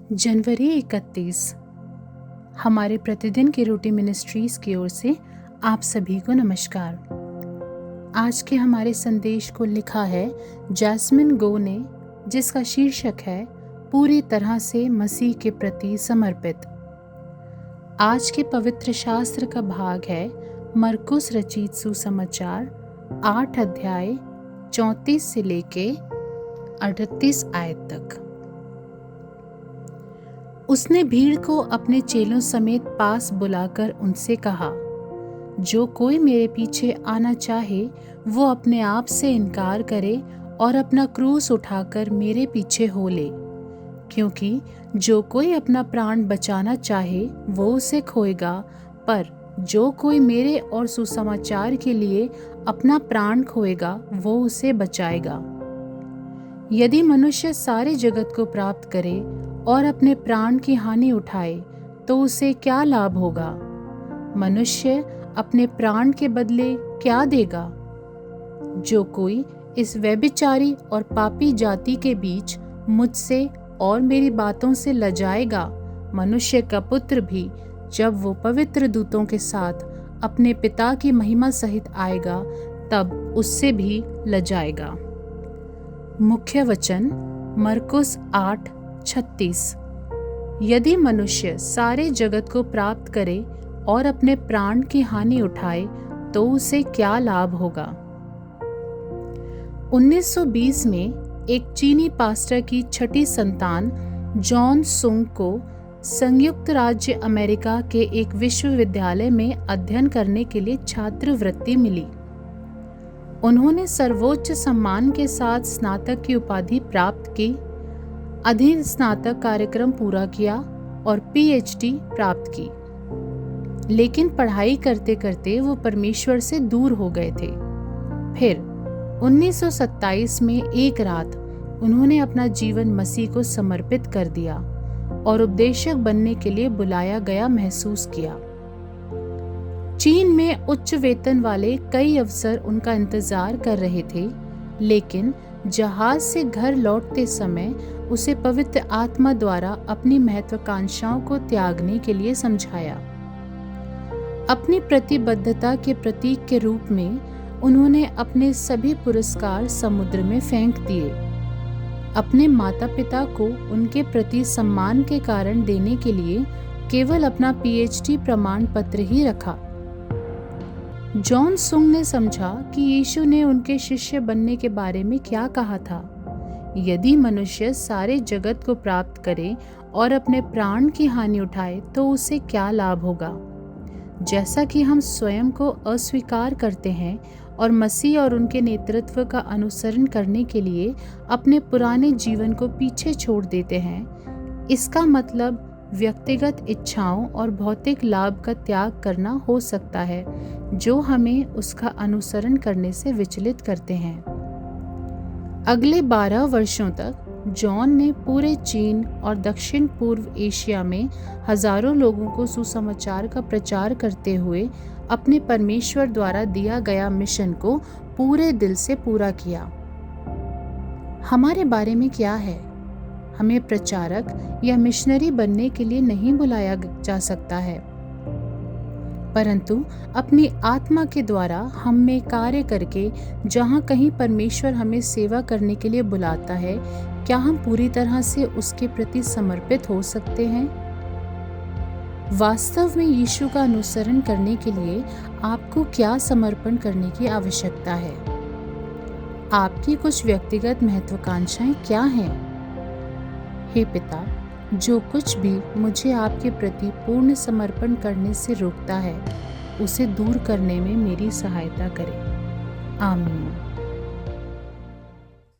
जनवरी 31 हमारे प्रतिदिन की रोटी मिनिस्ट्रीज की ओर से आप सभी को नमस्कार। आज के हमारे संदेश को लिखा है जैस्मिन गो ने, जिसका शीर्षक है पूरी तरह से मसीह के प्रति समर्पित। आज के पवित्र शास्त्र का भाग है मरकुस रचित सुसमाचार 8 अध्याय 34 से लेके 38 आयत तक। उसने भीड़ को अपने चेलों समेत पास बुलाकर उनसे कहा, जो कोई मेरे पीछे आना चाहे वो अपने आप से इनकार करे और अपना क्रूस उठाकर मेरे पीछे हो ले। क्योंकि जो कोई अपना प्राण बचाना चाहे वो उसे खोएगा, पर जो कोई मेरे और सुसमाचार के लिए अपना प्राण खोएगा वो उसे बचाएगा। यदि मनुष्य सारे जगत को प्राप्त करे और अपने प्राण की हानि उठाए तो उसे क्या लाभ होगा? मनुष्य अपने प्राण के बदले क्या देगा? जो कोई इस व्यभिचारी और पापी जाति के बीच मुझसे और मेरी बातों से लजाएगा, मनुष्य का पुत्र भी जब वो पवित्र दूतों के साथ अपने पिता की महिमा सहित आएगा तब उससे भी लजाएगा। मुख्य वचन मरकुस 8:36। यदि मनुष्य सारे जगत को प्राप्त करे और अपने प्राण की हानि उठाए तो उसे क्या लाभ होगा? 1920 में एक चीनी पास्टर की छठी संतान जॉन सुंग को संयुक्त राज्य अमेरिका के एक विश्वविद्यालय में अध्ययन करने के लिए छात्रवृत्ति मिली। उन्होंने सर्वोच्च सम्मान के साथ स्नातक की उपाधि प्राप्त की, अधिक स्नातक कार्यक्रम पूरा किया और पीएचडी प्राप्त की। लेकिन पढ़ाई करते करते वो परमेश्वर से दूर हो गए थे। फिर 1927 में एक रात उन्होंने अपना जीवन मसीह को समर्पित कर दिया और उपदेशक बनने के लिए बुलाया गया महसूस किया। चीन में उच्च वेतन वाले कई अवसर उनका इंतजार कर रहे थे, लेकिन जहाज से घर लौटते समय उसे पवित्र आत्मा द्वारा अपनी महत्वाकांक्षाओं को त्यागने के लिए समझाया। अपनी प्रतिबद्धता के प्रतीक के रूप में उन्होंने अपने सभी पुरस्कार समुद्र में फेंक दिए। अपने माता पिता को उनके प्रति सम्मान के कारण देने के लिए केवल अपना पीएचडी प्रमाण पत्र ही रखा। जॉन सुंग ने समझा कि यीशु ने उनके शिष्य बनने के बारे में क्या कहा था। यदि मनुष्य सारे जगत को प्राप्त करे और अपने प्राण की हानि उठाए तो उसे क्या लाभ होगा? जैसा कि हम स्वयं को अस्वीकार करते हैं और मसीह और उनके नेतृत्व का अनुसरण करने के लिए अपने पुराने जीवन को पीछे छोड़ देते हैं, इसका मतलब व्यक्तिगत इच्छाओं और भौतिक लाभ का त्याग करना हो सकता है, जो हमें उसका अनुसरण करने से विचलित करते हैं। अगले 12 वर्षों तक जॉन ने पूरे चीन और दक्षिण पूर्व एशिया में हजारों लोगों को सुसमाचार का प्रचार करते हुए अपने परमेश्वर द्वारा दिया गया मिशन को पूरे दिल से पूरा किया। हमारे बारे में क्या है? हमें प्रचारक या मिशनरी बनने के लिए नहीं बुलाया जा सकता है, परंतु अपनी आत्मा के द्वारा हम में कार्य करके जहाँ कहीं परमेश्वर हमें सेवा करने के लिए बुलाता है, क्या हम पूरी तरह से उसके प्रति समर्पित हो सकते हैं? वास्तव में यीशु का अनुसरण करने के लिए आपको क्या समर्पण करने की आवश्यकता है? आपकी कुछ व्यक्तिगत महत्वाकांक्षाएं क्या हैं? हे पिता, जो कुछ भी मुझे आपके प्रति पूर्ण समर्पण करने से रोकता है, उसे दूर करने में मेरी सहायता करें। आमीन।